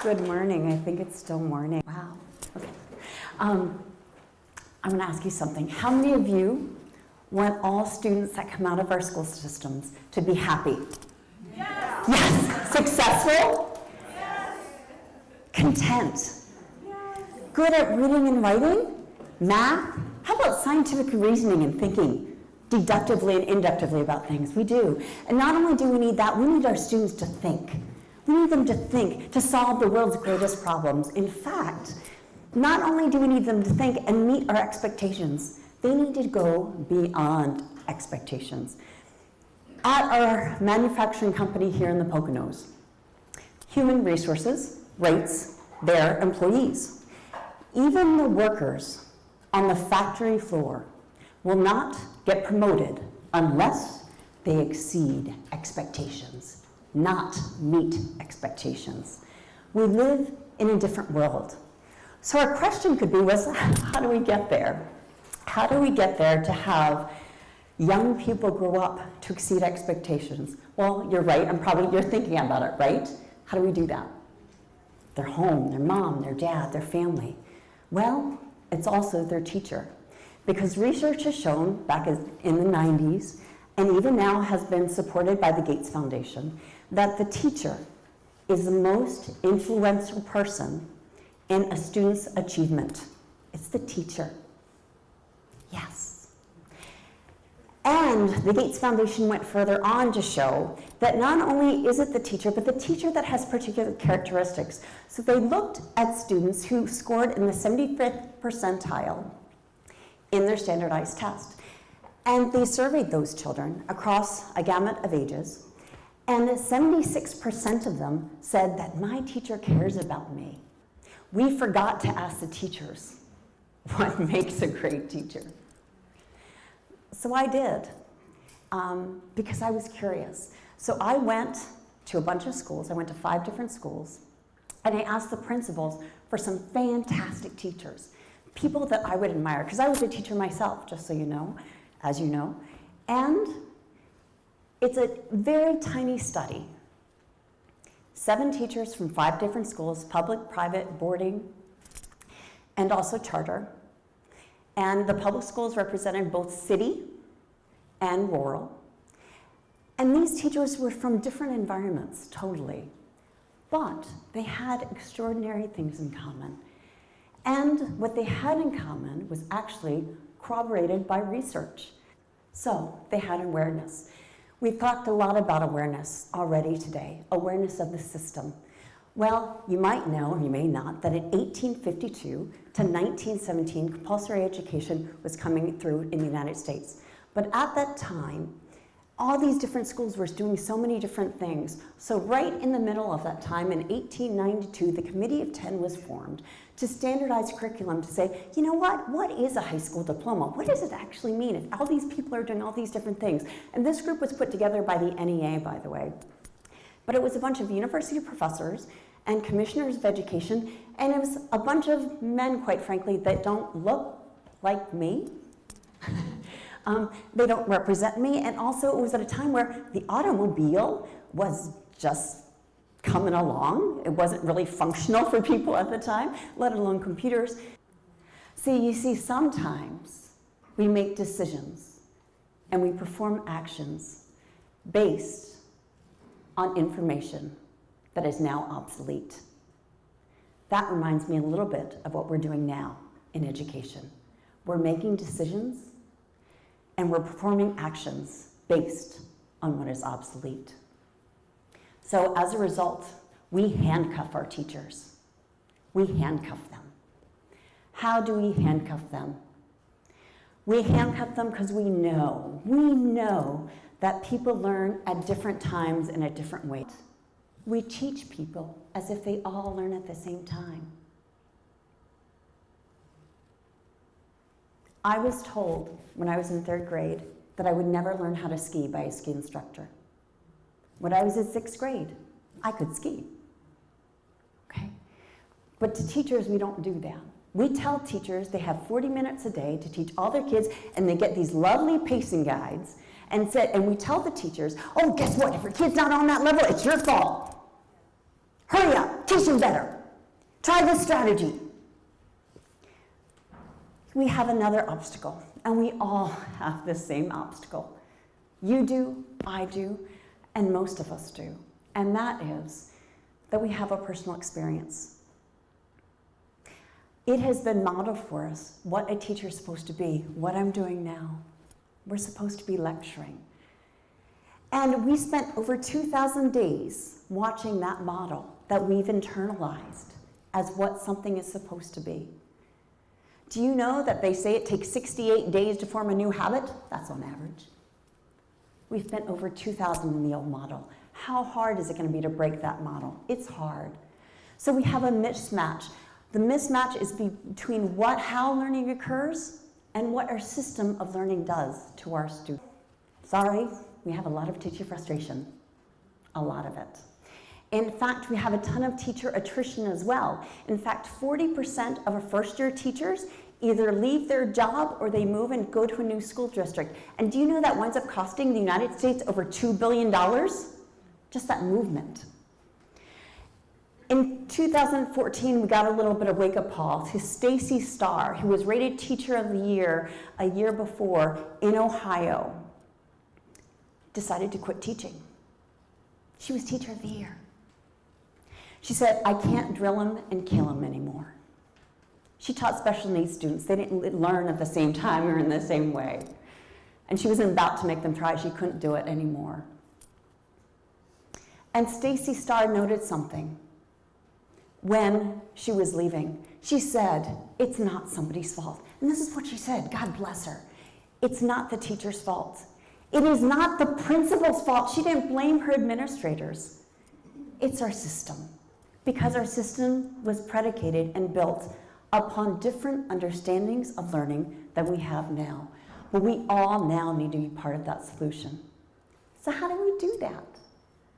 Good morning. I think it's still morning. Wow. Okay. I'm going to ask you something. How many of you want all students that come out of our school systems to be happy? Yes. Yes. Successful? Yes. Content? Yes. Good at reading and writing? Math? How about scientific reasoning and thinking deductively and inductively about things? We do. And not only do we need that, we need our students to think. We need them to think, to solve the world's greatest problems. In fact, not only do we need them to think and meet our expectations, they need to go beyond expectations. At our manufacturing company here in the Poconos, Human Resources rates their employees. Even the workers on the factory floor will not get promoted unless they exceed expectations, not meet expectations. We live in a different world. So our question could be, how do we get there? How do we get there to have young people grow up to exceed expectations? Well, you're right, you're thinking about it, right? How do we do that? Their home, their mom, their dad, their family. Well, it's also their teacher. Because research has shown back in the 90s, and even now has been supported by the Gates Foundation, that the teacher is the most influential person in a student's achievement. It's the teacher. Yes. And the Gates Foundation went further on to show that not only is it the teacher, but the teacher that has particular characteristics. So they looked at students who scored in the 75th percentile in their standardized test. And they surveyed those children across a gamut of ages, and 76% of them said that my teacher cares about me. We forgot to ask the teachers what makes a great teacher. So I did, because I was curious. So I went to a bunch of schools. I went to 5 different schools, and I asked the principals for some fantastic teachers, people that I would admire, because I was a teacher myself, just so you know, as you know. And it's a very tiny study. 7 teachers from 5 different schools, public, private, boarding, and also charter. And the public schools represented both city and rural. And these teachers were from different environments, totally. But they had extraordinary things in common. And what they had in common was actually corroborated by research. So they had awareness. We've talked a lot about awareness already today, awareness of the system. Well, you might know, or you may not, that in 1852 to 1917, compulsory education was coming through in the United States. But at that time, all these different schools were doing so many different things. So right in the middle of that time, in 1892, the Committee of 10 was formed to standardize curriculum to say, you know what is a high school diploma? What does it actually mean if all these people are doing all these different things? And this group was put together by the NEA, by the way. But it was a bunch of university professors and commissioners of education, and it was a bunch of men, quite frankly, that don't look like me. They don't represent me, and also it was at a time where the automobile was just coming along. It wasn't really functional for people at the time, let alone computers. See, you see, sometimes we make decisions and we perform actions based on information that is now obsolete. That reminds me a little bit of what we're doing now in education. We're making decisions and we're performing actions based on what is obsolete. So as a result, we handcuff our teachers. We handcuff them. How do we handcuff them? We handcuff them because we know that people learn at different times and at different ways. We teach people as if they all learn at the same time. I was told when I was in 3rd grade that I would never learn how to ski by a ski instructor. When I was in 6th grade, I could ski. Okay? But to teachers, we don't do that. We tell teachers they have 40 minutes a day to teach all their kids, and they get these lovely pacing guides, and we tell the teachers, oh, guess what? If your kid's not on that level, it's your fault. Hurry up. Teach them better. Try this strategy. We have another obstacle, and we all have the same obstacle. You do, I do, and most of us do. And that is that we have a personal experience. It has been modeled for us what a teacher is supposed to be, what I'm doing now. We're supposed to be lecturing. And we spent over 2,000 days watching that model that we've internalized as what something is supposed to be. Do you know that they say it takes 68 days to form a new habit? That's on average. We've spent over 2,000 in the old model. How hard is it going to be to break that model? It's hard. So we have a mismatch. The mismatch is between how learning occurs and what our system of learning does to our students. Sorry, we have a lot of teacher frustration, a lot of it. In fact, we have a ton of teacher attrition as well. In fact, 40% of our first-year teachers either leave their job or they move and go to a new school district. And do you know that winds up costing the United States over $2 billion? Just that movement. In 2014, we got a little bit of wake-up call to Stacy Starr, who was rated Teacher of the Year a year before in Ohio, decided to quit teaching. She was Teacher of the Year. She said, I can't drill them and kill them anymore. She taught special needs students. They didn't learn at the same time or in the same way. And she was about to make them try. She couldn't do it anymore. And Stacy Starr noted something. When she was leaving, she said, it's not somebody's fault. And this is what she said, God bless her. It's not the teacher's fault. It is not the principal's fault. She didn't blame her administrators. It's our system. Because our system was predicated and built upon different understandings of learning than we have now. But we all now need to be part of that solution. So how do we do that?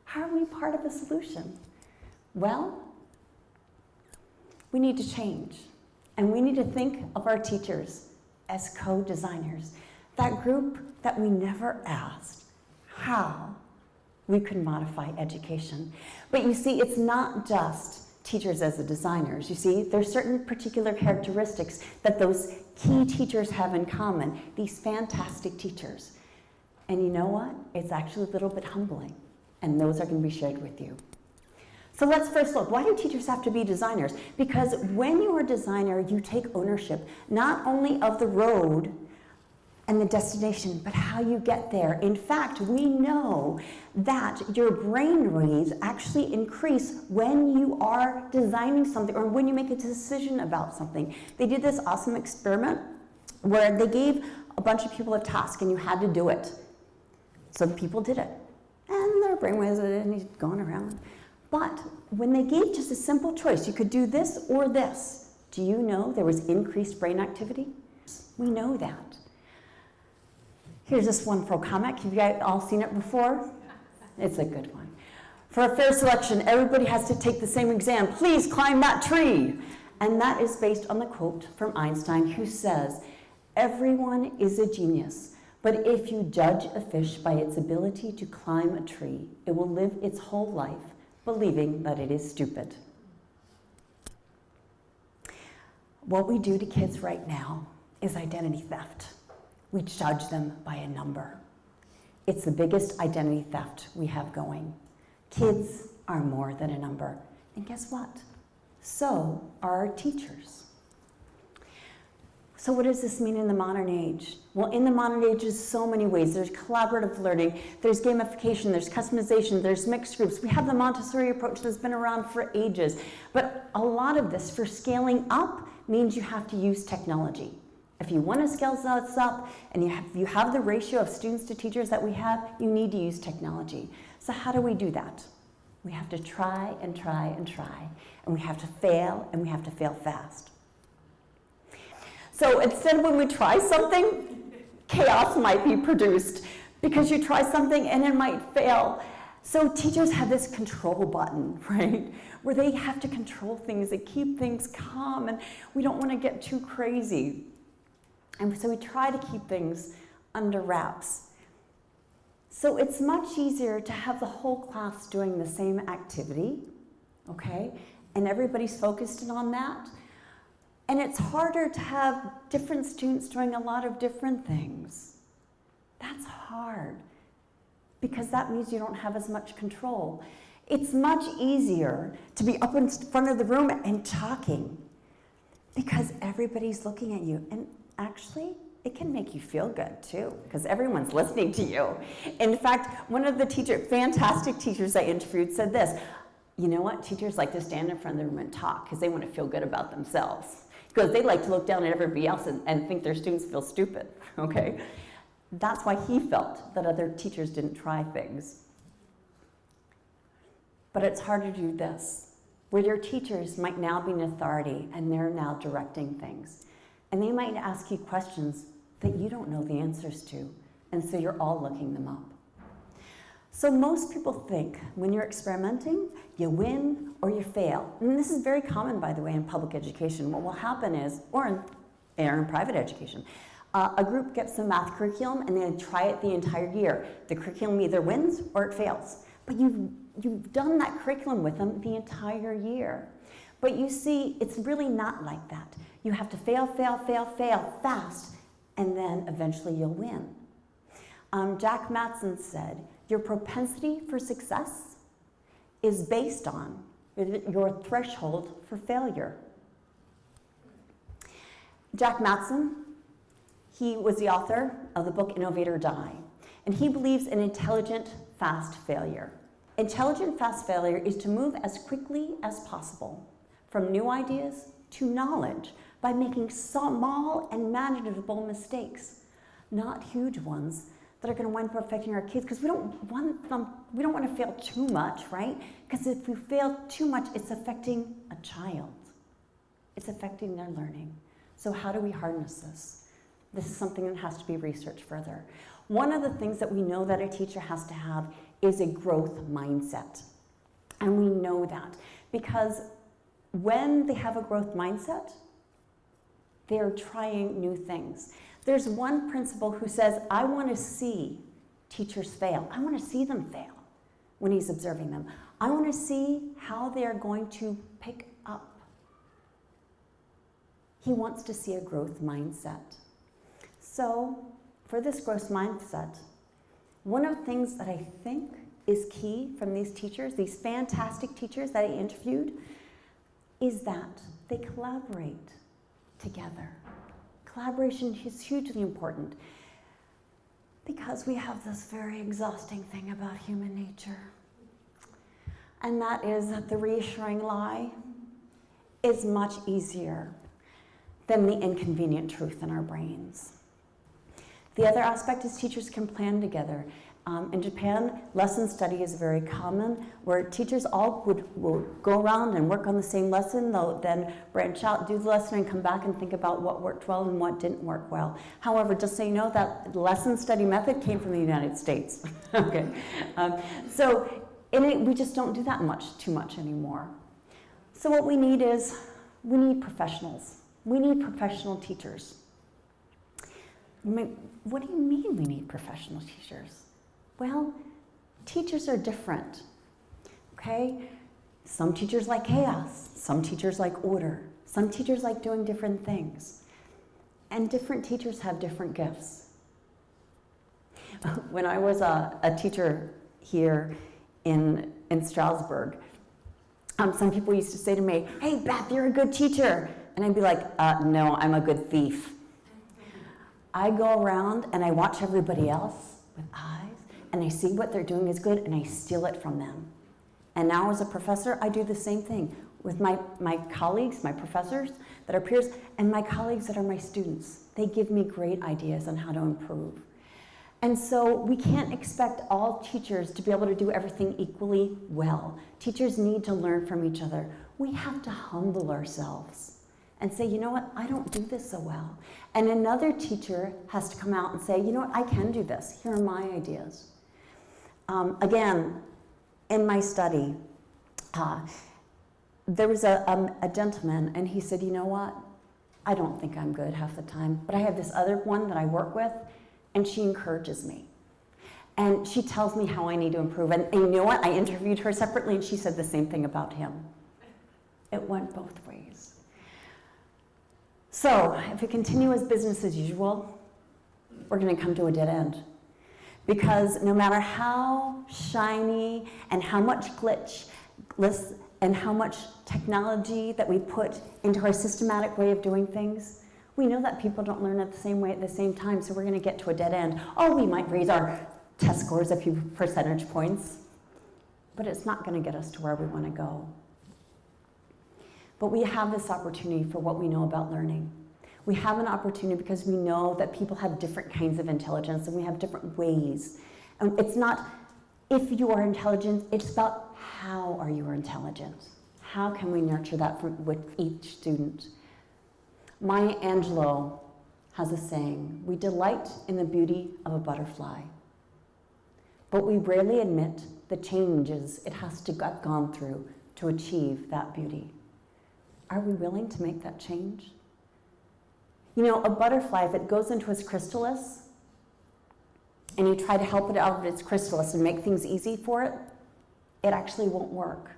How are we part of the solution? Well, we need to change. And we need to think of our teachers as co-designers. That group that we never asked how we could modify education. But you see, it's not just teachers as the designers. You see, there's certain particular characteristics that those key teachers have in common, these fantastic teachers. And you know what? It's actually a little bit humbling. And those are going to be shared with you. So let's first look, why do teachers have to be designers? Because when you're a designer, you take ownership, not only of the road and the destination, but how you get there. In fact, we know that your brain waves actually increase when you are designing something or when you make a decision about something. They did this awesome experiment where they gave a bunch of people a task and you had to do it. So the people did it. And their brain waves and going around. But when they gave just a simple choice, you could do this or this, do you know there was increased brain activity? We know that. Here's this one for comic. Have you guys all seen it before? It's a good one. For a fair selection, everybody has to take the same exam. Please climb that tree. And that is based on the quote from Einstein, who says, everyone is a genius, but if you judge a fish by its ability to climb a tree, it will live its whole life believing that it is stupid. What we do to kids right now is identity theft. We judge them by a number. It's the biggest identity theft we have going. Kids are more than a number. And guess what? So are our teachers. So what does this mean in the modern age? Well, in the modern age, there's so many ways. There's collaborative learning, there's gamification, there's customization, there's mixed groups. We have the Montessori approach that's been around for ages. But a lot of this, for scaling up, means you have to use technology. If you want to scale this up and you have the ratio of students to teachers that we have, you need to use technology. So how do we do that? We have to try and try and try. And we have to fail, and we have to fail fast. So instead, when we try something, chaos might be produced because you try something and it might fail. So teachers have this control button, right? Where they have to control things, they keep things calm, and we don't want to get too crazy. And so we try to keep things under wraps. So it's much easier to have the whole class doing the same activity, okay? and everybody's focused in on that. And it's harder to have different students doing a lot of different things. That's hard, because that means you don't have as much control. It's much easier to be up in front of the room and talking, because everybody's looking at you. And actually, it can make you feel good too, because everyone's listening to you. In fact, one of the fantastic teachers I interviewed said this: you know what, teachers like to stand in front of the room and talk because they want to feel good about themselves. Because they like to look down at everybody else and think their students feel stupid, okay? That's why he felt that other teachers didn't try things. But it's harder to do this, where your teachers might now be an authority and they're now directing things. And they might ask you questions that you don't know the answers to, and so you're all looking them up. So most people think when you're experimenting, you win or you fail. And this is very common, by the way, in public education. What will happen is, or in private education, a group gets a math curriculum and they try it the entire year. The curriculum either wins or it fails. But you've done that curriculum with them the entire year. But you see, it's really not like that. You have to fail, fail, fail, fail fast, and then eventually you'll win. Jack Mattson said, your propensity for success is based on your threshold for failure. Jack Mattson, he was the author of the book Innovate or Die, and he believes in intelligent, fast failure. Intelligent, fast failure is to move as quickly as possible from new ideas to knowledge by making small and manageable mistakes, not huge ones that are going to wind up affecting our kids, because we don't want to fail too much, right? Because if we fail too much, it's affecting a child. It's affecting their learning. So how do we harness this? This is something that has to be researched further. One of the things that we know that a teacher has to have is a growth mindset. And we know that because when they have a growth mindset, they're trying new things. There's one principal who says, I want to see teachers fail. I want to see them fail when he's observing them. I want to see how they are going to pick up. He wants to see a growth mindset. So, for this growth mindset, one of the things that I think is key from these teachers, these fantastic teachers that I interviewed, is that they collaborate together. Collaboration is hugely important because we have this very exhausting thing about human nature. And that is that the reassuring lie is much easier than the inconvenient truth in our brains. The other aspect is teachers can plan together. In Japan, lesson study is very common, where teachers all will go around and work on the same lesson. They'll then branch out, do the lesson, and come back and think about what worked well and what didn't work well. However, just so you know, that lesson study method came from the United States. Okay, we just don't do that too much anymore. So what we need is, we need professionals. We need professional teachers. What do you mean we need professional teachers? Well, teachers are different, okay? Some teachers like chaos, some teachers like order, some teachers like doing different things, and different teachers have different gifts. When I was a teacher here in Stroudsburg, some people used to say to me, hey, Beth, you're a good teacher. And I'd be like, no, I'm a good thief. I go around and I watch everybody else with eyes, and I see what they're doing is good, and I steal it from them. And now as a professor, I do the same thing with my colleagues, my professors that are peers, and my colleagues that are my students. They give me great ideas on how to improve. And so we can't expect all teachers to be able to do everything equally well. Teachers need to learn from each other. We have to humble ourselves and say, you know what, I don't do this so well. And another teacher has to come out and say, you know what, I can do this. Here are my ideas. Again, in my study, there was a gentleman, and he said, you know what, I don't think I'm good half the time, but I have this other one that I work with, and she encourages me. And she tells me how I need to improve. And you know what, I interviewed her separately, and she said the same thing about him. It went both ways. So if we continue as business as usual, we're going to come to a dead end. Because no matter how shiny and how much glitch and how much technology that we put into our systematic way of doing things, we know that people don't learn at the same way at the same time, so we're going to get to a dead end. Oh, we might raise our test scores a few percentage points, but it's not going to get us to where we want to go. But we have this opportunity for what we know about learning. We have an opportunity because we know that people have different kinds of intelligence and we have different ways. And it's not if you are intelligent, it's about how are you intelligent. How can we nurture that with each student? Maya Angelou has a saying, we delight in the beauty of a butterfly, but we rarely admit the changes it has to have gone through to achieve that beauty. Are we willing to make that change? You know, a butterfly, if it goes into its chrysalis and you try to help it out of its chrysalis and make things easy for it, it actually won't work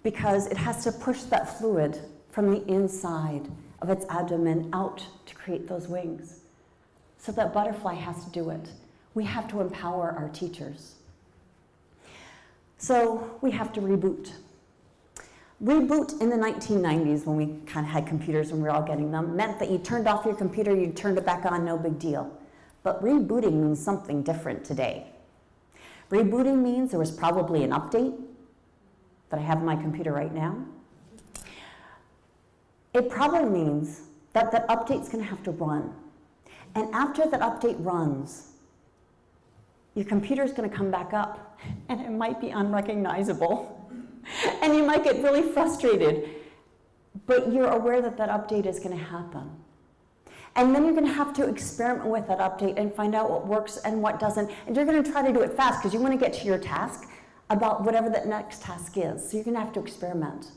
because it has to push that fluid from the inside of its abdomen out to create those wings. So that butterfly has to do it. We have to empower our teachers. So we have to reboot. Reboot in the 1990s, when we kind of had computers and we were all getting them, meant that you turned off your computer, you turned it back on, no big deal. But rebooting means something different today. Rebooting means there was probably an update that I have on my computer right now. It probably means that that update's going to have to run. And after that update runs, your computer's going to come back up, and it might be unrecognizable. And you might get really frustrated, but you're aware that that update is going to happen. And then you're going to have to experiment with that update and find out what works and what doesn't. And you're going to try to do it fast because you want to get to your task about whatever that next task is. So you're going to have to experiment.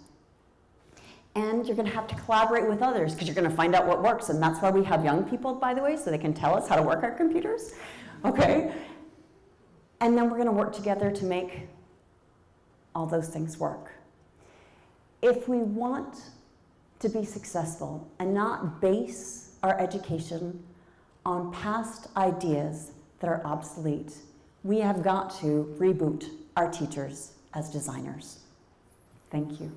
And you're going to have to collaborate with others because you're going to find out what works. And that's why we have young people, by the way, so they can tell us how to work our computers. Okay? And then we're going to work together to make all those things work. If we want to be successful and not base our education on past ideas that are obsolete, we have got to reboot our teachers as designers. Thank you.